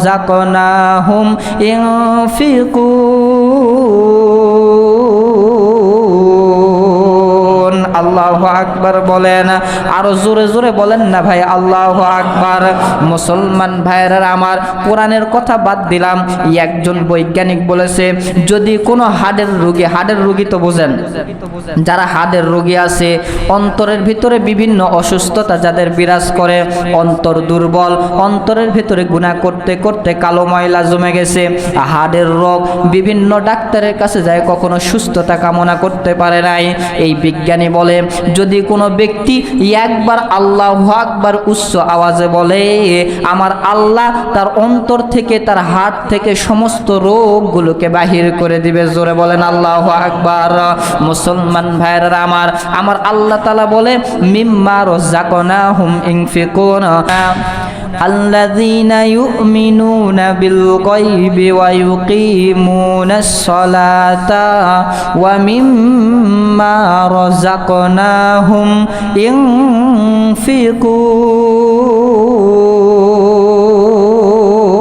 রাযাকনাহুম ইনফিকুন। আল্লাহু আকবার বলেন, আরো জোরে জোরে বলেন না ভাই, আল্লাহু আকবার। মুসলমান ভাইরা আমার, কোরআনের কথা বাদ দিলাম, একজন বৈজ্ঞানিক বলেছে যদি কোনো হাড়ের রোগী তো বোঝেন, যারা হাড়ের রোগী আছে, অন্তরের ভিতরে বিভিন্ন অসুস্থতা যাদের বিরাজ করে, অন্তর দুর্বল, অন্তরের ভিতরে গুনাহ করতে করতে কালো ময়লা জমে গেছে, হাড়ের রোগ, বিভিন্ন ডাক্তারের কাছে যায় কখনো সুস্থতা কামনা করতে পারে নাই। এই বিজ্ঞানী বলে যদি কোনো ব্যক্তি একবার আল্লাহু আকবার উচ্চ আওয়াজে বলে, আমার আল্লাহ তার অন্তর থেকে, তার হাড় থেকে সমস্ত রোগগুলোকে বাহির করে দিবে। জোরে বলেন আল্লাহু আকবার। মুসলমান ভাইরা আমার, আমার আল্লাহ তাআলা বলে মিম্মা রাযাকনাহুম ইনফিকুন الذين يؤمنون بالغيب ويقيمون الصلاة ومما رزقناهم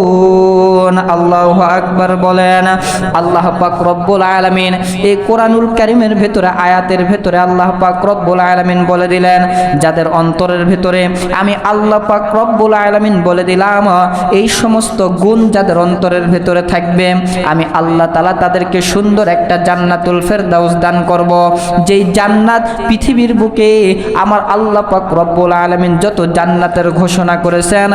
ينفقون। আল্লাহু আকবার বলেন। আল্লাহ পাক রব্বুল আলামিন এই কোরআনুল কারীমের ভিতরে, আয়াতের ভিতরে আল্লাহ পাক রব্বুল আলামিন বলে দিলেন, যাদের অন্তরের ভিতরে আমি আল্লাহ পাক রব্বুল আলামিন বলে দিলাম এই সমস্ত গুণ যাদের অন্তরের ভিতরে থাকবে, আমি আল্লাহ তাআলা তাদেরকে সুন্দর একটা জান্নাতুল ফেরদাউস দান করব। যেই জান্নাত পৃথিবীর বুকে আমার আল্লাহ পাক রব্বুল আলামিন যত জান্নাতের ঘোষণা করেছেন,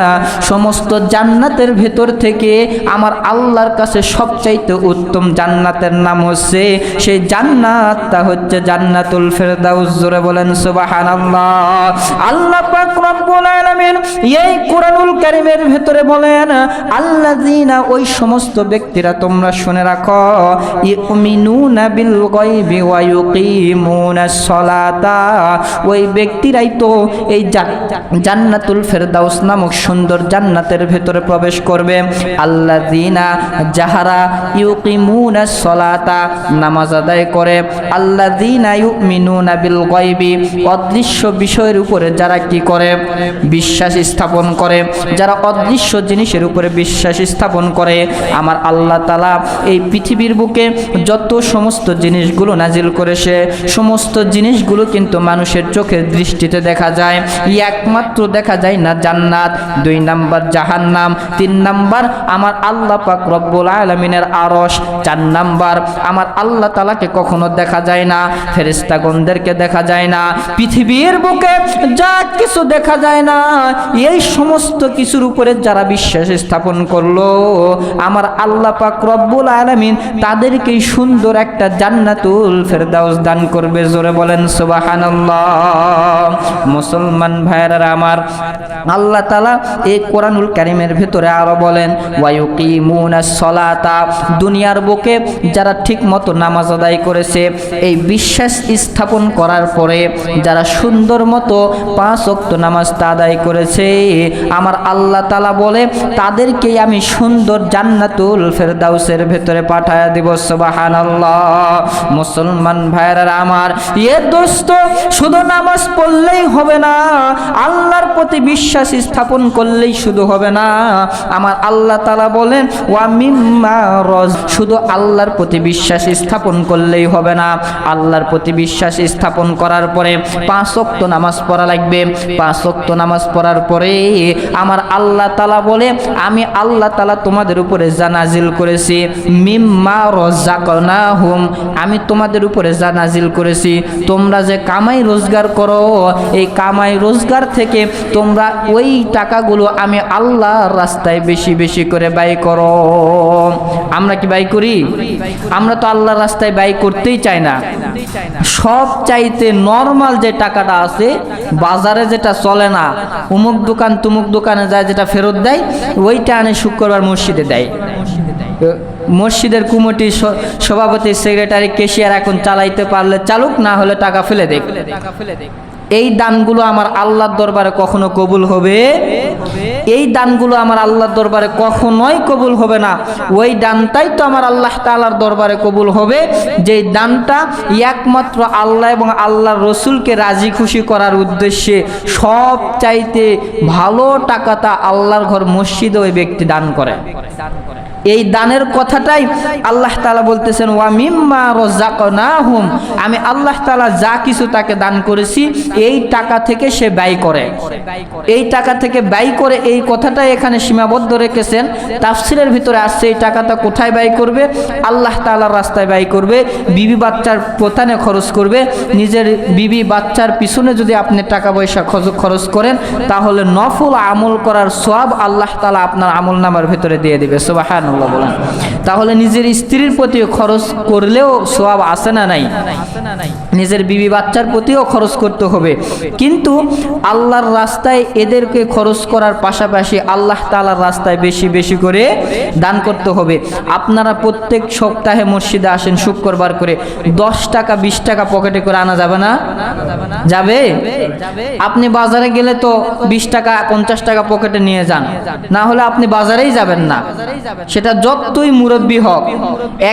সমস্ত জান্নাতের ভিতর থেকে আমার আল্লাহর কাছে সবচাইতে উত্তম জান্নাতের নাম হচ্ছে, সেই জান্নাতটা হচ্ছে জান্নাতুল ফেরদাউস। জোরে বলেন সুবহানাল্লাহ। আল্লাহ পাক রব্বুল আলামিন এই কোরআনুল কারীমের ভিতরে বলেন আল্লাযীনা, ওই সমস্ত ব্যক্তিরা, তোমরা শুনে রাখো, ইউমিনুনা বিল গায়বি ওয়া ইউকিমুনাস সালাতা, ওই ব্যক্তিরাই তো এই জান্নাতুল ফেরদাউস নামক সুন্দর জান্নাতের ভিতরে প্রবেশ করবে। আল্লাযীনা, যাহারা ইউকিমুনাস সালাতা, নামাজ আদায় করে, আল্লাযীনা ইউমিনুনা বিল গায়বি, অদৃশ্য বিষয়ের উপরে যারা কি করে, বিশ্বাস স্থাপন করে, যারা অদৃশ্য জিনিসের উপরে বিশ্বাস স্থাপন করে, আমার আল্লাহ তাআলা এই পৃথিবীর বুকে যত সমস্ত জিনিসগুলো নাজিল করেছে, সমস্ত জিনিসগুলো কিন্তু মানুষের চোখের দৃষ্টিতে দেখা যায়। একমাত্র দেখা যায় না জান্নাত, 2 নাম্বার জাহান্নাম, 3 নাম্বার আমার আল্লাহ পাক রব্বুল আলামিনের আরশ, 4 নাম্বার আমার আল্লাহ তাআলাকে কখনো দেখা যায় না, ফেরেশতাগণদেরকে দেখা যায় না। পৃথিবীর বুকে যা কিছু দেখা যায় না, এই সমস্ত কিছুর উপরে যারা বিশ্বাস স্থাপন করলো, আমার আল্লাহ পাক রব্বুল আলামিন তাদেরকে সুন্দর একটা জান্নাতুল ফেরদাউস দান করবে। জোরে বলেন সুবহানাল্লাহ। মুসলমান ভাইরা আমার, আল্লাহ তাআলা এই কোরআনুল কারীমের ভিতরে আরো বলেন ওয়ায়ুকিমুনাস সালাতা, দুনিয়ার বুকে যারা ঠিকমতো নামাজ আদায় করেছে, এই বিশ্বাস স্থাপন করার পরে যারা সুন্দর মতো 5 ওয়াক্ত নামাজটা আদায় করেছে, আমার আল্লাহ তাআলা বলে তাদেরকে আমি সুন্দর জান্নাতুল ফেরদাউসের ভিতরে পাঠায়া দিব। সুবহানাল্লাহ। মুসলমান ভাইরা আমার, দোস্ত, শুধু নামাজ পড়লেই হবে না, আল্লাহর প্রতি বিশ্বাস স্থাপন করলেই শুধু হবে না। আমার আল্লাহ তাআলা বলেন ওয়া মিম্মা রাজ, শুধু আল্লাহর প্রতি বিশ্বাস স্থাপন করলেই হবে না, আল্লাহর প্রতি বিশ্বাস স্থাপন করার পরে 5 ওয়াক্ত নামাজ পড়া লাগবে। 5 ওয়াক্ত নামাজ পড়ার পরে আমার আল্লাহ তাআলা বলে আমি আল্লাহ তাআলা তোমাদের উপরে যা নাজিল করেছি, মিম্মা রাযাকনাহুম, আমি তোমাদের উপরে যা নাজিল করেছি, তোমরা যে কামাই রোজগার করো, এই কামাই রোজগার থেকে তোমরা ওই টাকাগুলো আমি আল্লাহর রাস্তায় বেশি বেশি করে ব্যয় করো। আমরা কি ব্যয় করি? আমরা তো আল্লাহর রাস্তায় ব্যয় করতেই চাই না। সব চাইতে নরমাল যে টাকাটা আছে, বাজারে যেটা চলে না, উমুক দোকান তুমুক দোকানে যায় যেটা ফেরত দেয়, ওইটা আনে শুক্রবার মসজিদে দেয়। মসজিদের কমিটির সভাপতি, সেক্রেটারি, ক্যাশিয়ার এখন চালাইতে পারলে চালুক, না হলে টাকা ফেলে দেখ। এই দানগুলো আমার আল্লাহর দরবারে কখনো কবুল হবে এই দানগুলো আমার আল্লাহর দরবারে কখনোই কবুল হবে না। ওই দানটাই তো আমার আল্লাহ তাআলার দরবারে কবুল হবে যেই দানটা একমাত্র আল্লাহ এবং আল্লাহর রসুলকে রাজি খুশি করার উদ্দেশ্যে সব চাইতে ভালো টাকাটা আল্লাহর ঘর মসজিদে ওই ব্যক্তি দান করে। এই দানের কথাটাই আল্লাহ তাআলা বলতেছেন, ওয়া মিম্মা রাযাকনাহুম, আমি আল্লাহ তাআলা যা কিছু তাকে দান করেছি এই টাকা থেকে সে ব্যয় করে, এই টাকা থেকে ব্যয় করে। এই কথাটাই এখানে সীমাবদ্ধ রেখেছেন। তাফসিরের ভিতরে আসছে এই টাকাটা কোথায় ব্যয় করবে? আল্লাহ তাআলার রাস্তায় ব্যয় করবে, বিবি বাচ্চার প্রধানে খরচ করবে। নিজের বিবি বাচ্চার পিছনে যদি আপনি টাকা পয়সা খরচ করেন তাহলে নফল আমল করার সওয়াব আল্লাহ তাআলা আপনার আমল নামার ভিতরে দিয়ে দিবে। সুবহানাল্লাহ বলেন। তাহলে নিজের স্ত্রীর প্রতি খরচ করলেও সওয়াব আছে না নাই? নিজের বিবি বাচ্চার প্রতিও খরচ করতে হবে, কিন্তু আল্লাহর রাস্তায় এদেরকে খরচ করার পাশাপাশি আল্লাহ তাআলার রাস্তায় বেশি বেশি করে দান করতে হবে। আপনারা প্রত্যেক সপ্তাহে মসজিদে আসেন শুক্রবার করে, 10 টাকা 20 টাকা পকেটে করে আনা যাবে না? যাবে? আপনি বাজারে গেলে তো 20 টাকা 50 টাকা পকেটে নিয়ে যান, না হলে আপনি বাজারেই যাবেন না। সেটা যতই মুরব্বী হোক,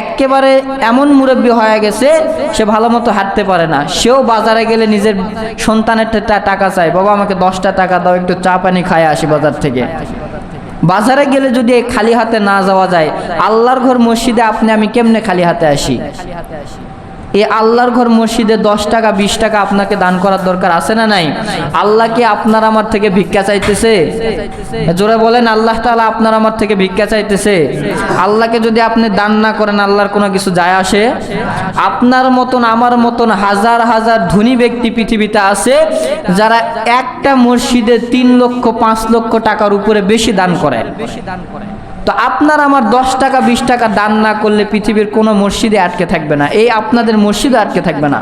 একেবারে এমন মুরব্বী হয়ে গেছে সে ভালো মতো হাঁটতে পারে না, সেও বাজারে গেলে নিজের সন্তানের টাকা চায়, বাবা আমাকে 10টা টাকা দাও, একটু চা পানি খায় আসি বাজার থেকে। বাজারে গেলে যদি খালি হাতে না যাওয়া যায়, আল্লাহর ঘর মসজিদে আপনি আমি কেমনে খালি হাতে আসি? এই আল্লাহর ঘর মসজিদে 10 টাকা 20 টাকা আপনাকে দান করার দরকার আছে না নাই? আল্লাহ কি আপনার আমার থেকে ভিক্ষা চাইতেছে? জোরে বলেন, আল্লাহ তাআলা আপনার আমার থেকে ভিক্ষা চাইতেছে? আল্লাহকে যদি আপনি দান না করেন আল্লাহর কোনো কিছু যায় আসে? আপনার মতন আমার মতন হাজার হাজার ধনী ব্যক্তি পৃথিবীতে আছে যারা একটা মসজিদে 3 লক্ষ 5 লক্ষ টাকার উপরে বেশি দান করে। তো আপনার আমার 10 টাকা 20 টাকা দান না করলে পৃথিবীর কোনো মসজিদে আটকে থাকবে না, এই আপনাদের মসজিদে আটকে থাকবে না।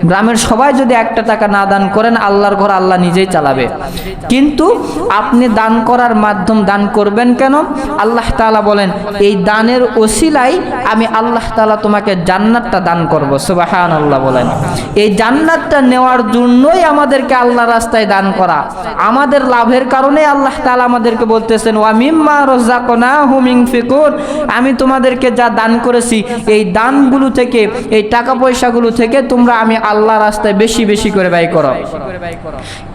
গ্রামের সবাই যদি 1 টাকা না দান করেন আল্লাহর ঘর আল্লাহ নিজেই চালাবে। কিন্তু আপনি দান করার মাধ্যম দান করবেন কেন? আল্লাহ তাআলা বলেন, এই দানের ওসিলায় আমি আল্লাহ তাআলা তোমাকে জান্নাতটা দান করব। সুবহানাল্লাহ বলেন। এই জান্নাতটা নেওয়ার জন্যই আমাদেরকে আল্লাহর রাস্তায় দান করা, আমাদের লাভের কারণে আল্লাহ তাআলা আমাদেরকে বলতেছেন, ওয়া মিম্মা রাযাকনাহুম ইনফিকুন, আমি তোমাদেরকে যা দান করেছি এই দানগুলো থেকে, এই টাকা পয়সাগুলো থেকে তোমরা আমি আল্লাহর রাস্তায় বেশি বেশি করে ব্যয় করো।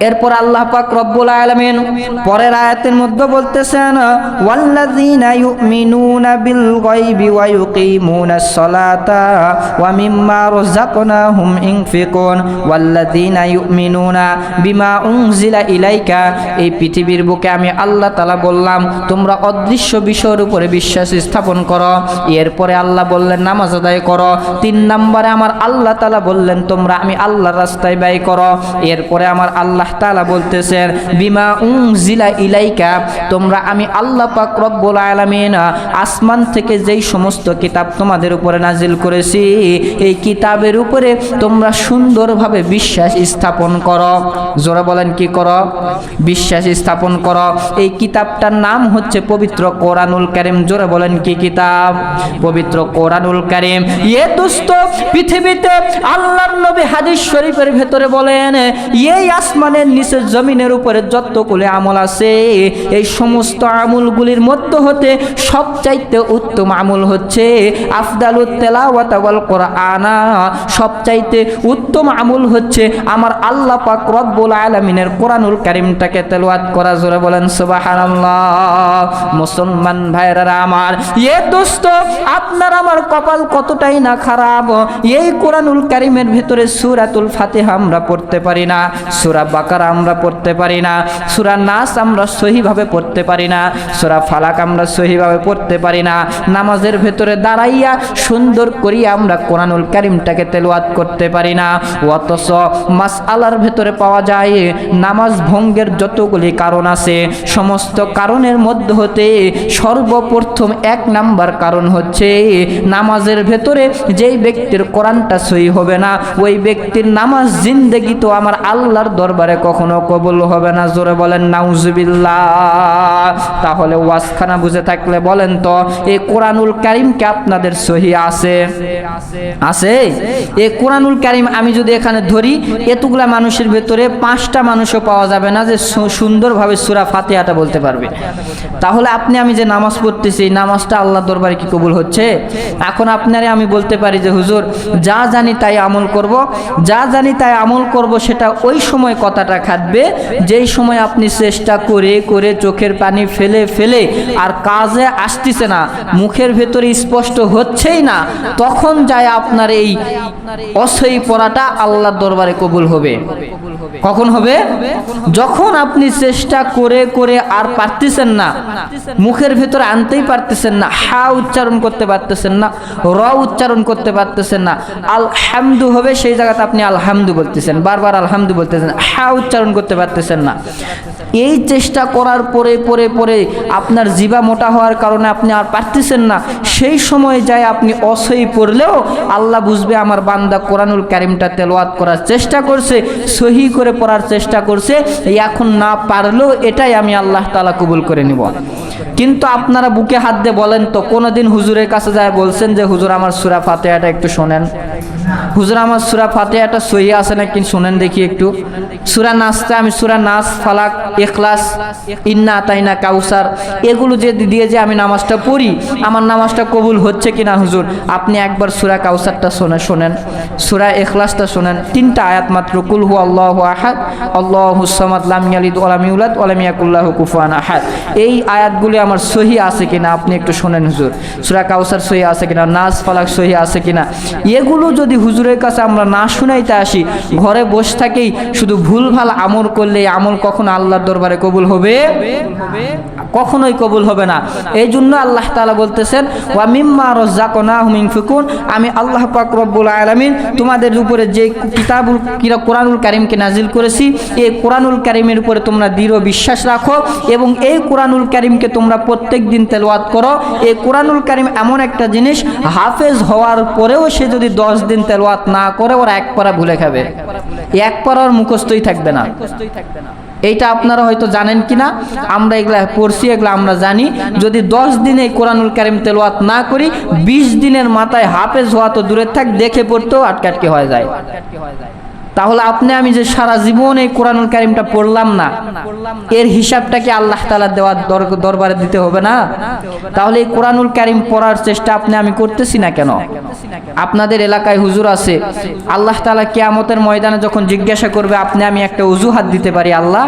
এরপর আল্লাহ পাক রব্বুল আলামিন পরের আয়াতের মধ্যে বলতেছেন, ওয়াল্লাযীনা ইউমিনুনা বিল গায়বি ওয়া ইউকিমুনাস সালাতা ওয়া মিম্মা রাযাকনাহুম ইনফিকুন ওয়াল্লাযীনা ইউমিনুনা বিমা উনজিলা ইলাইকা। এই পৃথিবীর বুকে আমি আল্লাহ তাআলা বললাম তোমরা অদৃশ্য বিষয়ের উপরে বিশ্বাস স্থাপন করো। এরপরে আল্লাহ বললেন নামাজ আদায় করো। 3 নম্বরে আমার আল্লাহ তাআলা বললেন তোমরা আমি আল্লাহর রাস্তায় ব্যয় করো। এরপরে আমার আল্লাহ তাআলা বলতেছেন বিমা উনজিলা ইলাইকা, তোমরা আমি আল্লাহ পাক রব্বুল আলামিন আসমান থেকে যেই সমস্ত কিতাব তোমাদের উপরে নাজিল করেছি এই কিতাবের উপরে তোমরা সুন্দরভাবে বিশ্বাস স্থাপন করো। জোরে বলেন কি করো? বিশ্বাস স্থাপন করো। এই কিতাবটার নাম হচ্ছে পবিত্র কোরআনুল কারীম। জোরে বলেন কি কিতাব? পবিত্র কোরআনুল কারীম। দোস্ত, পৃথিবীতে আল্লাহর নবী হাদিস শরীফের ভেতরে বলেন এই আসমানের নিচে জমিনের উপরে যতগুলো আমল আছে এই সমস্ত আমলগুলির মধ্যে হতে সবচাইতে উত্তম আমল হচ্ছে আফদালুত তেলাওয়াত ওয়াল কোরআন। সবচাইতে উত্তম আমল হচ্ছে আমার আল্লাহ পাক রব্বুল আলামিনের কোরআনুল কারীমটাকে তেলাওয়াত করা। জোরে বলেন সুবহানাল্লাহ। মুসলমান ভাইরা আমার, দোস্ত আপনার আমার কপাল কতটাই না খারাপ, এই কোরআনুল কারীমের ভিতরে সূরাতুল ফাতিহা আমরা পড়তে পারি না, সূরা বাকারা আমরা পড়তে পারি না, সূরা নাস আমরা সহিভাবে পড়তে পারি না, সূরা ফালাক আমরা সহিভাবে পড়তে পারি না। নামাজের ভেতরে দাঁড়াইয়া সুন্দর করিয়া আমরা কোরআনুল কারীমটাকে তেলাওয়াত করতে পারি না। অথচ মাসআলার ভেতরে পাওয়া যায় নামাজ ভঙ্গের যতগুলি কারণ আছে সমস্ত কারণের মধ্যে হতে সর্বপ্রথম 1 নাম্বার কারণ হচ্ছে নামাজের ভেতরে যেই ব্যক্তির কোরআনটা সহি হবে না ওই ব্যক্তির নামাজ জিন্দেগি তো আমার আল্লাহর দরবারে কখনো কবুল হবে না। জোরে বলেন নাউজুবিল্লাহ। তাহলে ওয়াজখানা বুঝে থাকলে বলেন তো এই কোরআনুল কারীম কি আপনাদের সহি আছে? আছে? এই কোরআনুল কারীম আমি যদি এখানে ধরি এতগুলা মানুষের ভেতরে 5টা মানুষও পাওয়া যাবে না যে সুন্দরভাবে সূরা ফাতিহাটা বলতে পারবে। তাহলে আপনি আমি যে নামাজ পড়তেছি নামাজটা আল্লাহর দরবারে কি কবুল হচ্ছে? এখন আপনারে আমি বলতে পারি যে হুজুর যা জানি তাই আমল করব, যা জানি তাই আমল করব, সেটা ওই সময় কথাটা খাটবে যেই সময় আপনি চেষ্টা করে করে চোখের পানি ফেলে ফেলে আর কাজে আসতেছে না, মুখের ভেতরে স্পষ্ট হচ্ছেই না, তখন যায় আপনার এই অসহি পড়াটা আল্লাহর দরবারে কবুল হবে। কখন হবে? যখন আপনি চেষ্টা করে করে আর পারতেছেন না, মুখের ভেতরে আনতেই পারতেছেন না, হা উচ্চারণ করতে পারতেছেন না, র উচ্চারণ করতে পারতেছেন না, আলহামদু হবে সেই জায়গাতে আপনি আলহামদু বলতেছেন, বারবার আলহামদু বলতেছেন, হা উচ্চারণ করতে পারতেছেন না। এই চেষ্টা করার পরে পরে পরে আপনার জিবা মোটা হওয়ার কারণে আপনি আর পারতেছেন না, সেই সময় যায় আপনি অসহি পড়লেও আল্লাহ বুঝবে আমার বান্দা কোরআনুল কারীমটা তেলাওয়াত করার চেষ্টা করছে, সহি করে পড়ার চেষ্টা করছে, এখন না পারলেও এটাই আমি আল্লাহ তাআলা কবুল করে নিব। কিন্তু আপনারা বুকে হাত দিয়ে বলেন তো কোনোদিন হুজুরের কাছে যায় বলছেন যে হুজুর আমার সূরা ফাতিহাটা একটু শোনেন, হুজুর আমার সূরা ফাতিহাটা সহি আছে নাকি শোনেন দেখি একটু। সূরা নাসটা আমি সূরা নাস, ফালাক, ইখলাস, ইন্না আতাইনা কাউসার এগুলো যে দিয়ে যে আমি নামাজটা পড়ি আমার নামাজটা কবুল হচ্ছে কিনা হুজুর আপনি একবার সূরা কাউসারটা শোনেন, সূরা ইখলাসটা শোনেন, 3টা আয়াত মাত্র, কুল হু আল্লাহু আহাদ আল্লাহুস সামাদ লাম ইয়ালিদ ওয়া লাম ইউলাদ ওয়া লাম ইয়াকুল লাহু কুফুয়ান আহাদ। এই আয়াতগুলি আমার সহি আছে কিনা আপনি একটু শোনেন হুজুর, সূরা কাউসার সহি আছে কিনা, নাস ফালাক সহি আছে কিনা। এগুলো যদি হুজুরের কাছে আমরা না শুনাইতে আসি, ঘরে বসে থাকেই শুধু ভুলভাল আমল করলে আমল কখনো আল্লাহর দরবারে কবুল হবে? কখনোই কবুল হবে না। এই জন্য আল্লাহ তাআলা বলতেছেন ওয়া মিম্মা রাযাকনাহুম ইনফিকুন, আমি আল্লাহ পাক রব্বুল আলামিন তোমাদের উপরে যে কিতাবুল কোরআনুল কারীমকে নাজিল করেছি এই কোরআনুল কারীমের উপরে তোমরা দৃঢ় বিশ্বাস রাখো এবং এই কোরআনুল কারীমকে তোমরা প্রত্যেকদিন তেলাওয়াত করো। এই কোরআনুল কারীম এমন একটা জিনিস হাফেজ হওয়ার পরেও সে যদি 10 দিন তেলাওয়াত না করে ওরা এক পারা ভুলে খাবে, এক পারার মুখস্থই থাকবে না। এইটা আপনারা হয়তো জানেন কিনা, আমরা এগুলা পড়ছি, এগুলা আমরা জানি। যদি 10 দিনে এই কোরআনুল কারীম তেলাওয়াত না করি 20 দিনের মাথায় হাফেজ হওয়া তো দূরে থাক, দেখে পড়তেও আটকাটকি হয়ে যায়। তাহলে আপনি আমি যে সারা জীবন এই কোরআনুল কারীমটা পড়লাম না এর হিসাবটা কি আল্লাহ তাআলা দেওয়ার দরবারে দিতে হবে না? তাহলে এই কোরআনুল কারীম পড়ার চেষ্টা আপনি আমি করতেছি না কেন? আপনাদের এলাকায় হুজুর আছে, আল্লাহ তাআলা কিয়ামতের ময়দানে যখন জিজ্ঞাসা করবে আপনি আমি একটা অজুহাত দিতে পারি, আল্লাহ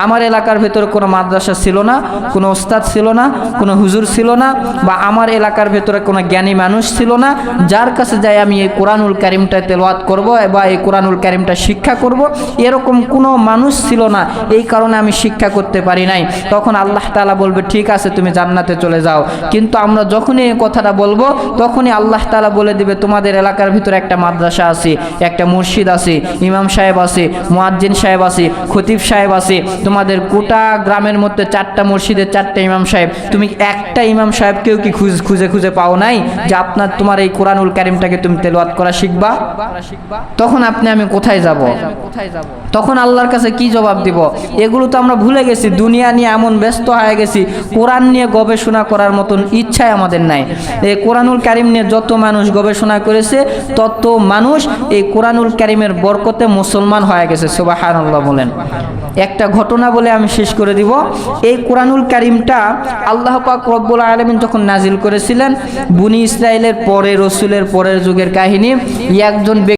আমার এলাকার ভেতরে কোনো মাদ্রাসা ছিল না, কোনো ওস্তাদ ছিল না, কোনো হুজুর ছিল না, বা আমার এলাকার ভেতরে কোনো জ্ঞানী মানুষ ছিল না যার কাছে যাই আমি এই কোরআনুল কারীমটা তেলাওয়াত করব বা এই কোরআনুল কারীম শিক্ষা করব, এরকম কোনো মানুষ ছিল না, এই কারণে আমি শিক্ষা করতে পারি নাই। তখন আল্লাহ তাআলা বলবে ঠিক আছে তুমি জান্নাতে চলে যাও। কিন্তু আমরা যখনই এই কথাটা বলবো তখনই আল্লাহ তাআলা বলে দিবে তোমাদের এলাকার ভিতরে একটা মাদ্রাসা আছে, একটা মসজিদ আছে, ইমাম সাহেব আছে, মুয়াজ্জিন সাহেব আছে, খতিব সাহেব আছে, তোমাদের গোটা গ্রামের মধ্যে 4টা মসজিদের 4টা ইমাম সাহেব, তুমি একটা ইমাম সাহেবকেও কি খুঁজে খুঁজে পাও নাই যে আপনার তোমার এই কোরআনুল কারীমটাকে তুমি তেলাওয়াত করা শিখবা? তখন আপনি আমি কোথায় যাব? তখন আল্লাহর কাছে কি জবাব দিব? এগুলো তো আমরা ভুলে গেছি, দুনিয়া নিয়ে এমন ব্যস্ত হয়ে গেছি, কোরআন নিয়ে গবেষণা করার মতন ইচ্ছাই আমাদের নাই। এই কোরআনুল কারীম নিয়ে যত মানুষ গবেষণা করেছে তত মানুষ এই কোরআনুল কারীমের বরকতে মুসলমান হয়ে গেছে। সুবহানাল্লাহ বলেন। একটা ঘটনা বলে আমি শেষ করে দিব। এই কোরআনুল কারীমটা আল্লাহ পাক রব্বুল আলামিন যখন নাজিল করেছিলেন বনি ইসরাইলের পরে, রসুলের পরের যুগের কাহিনী, একজন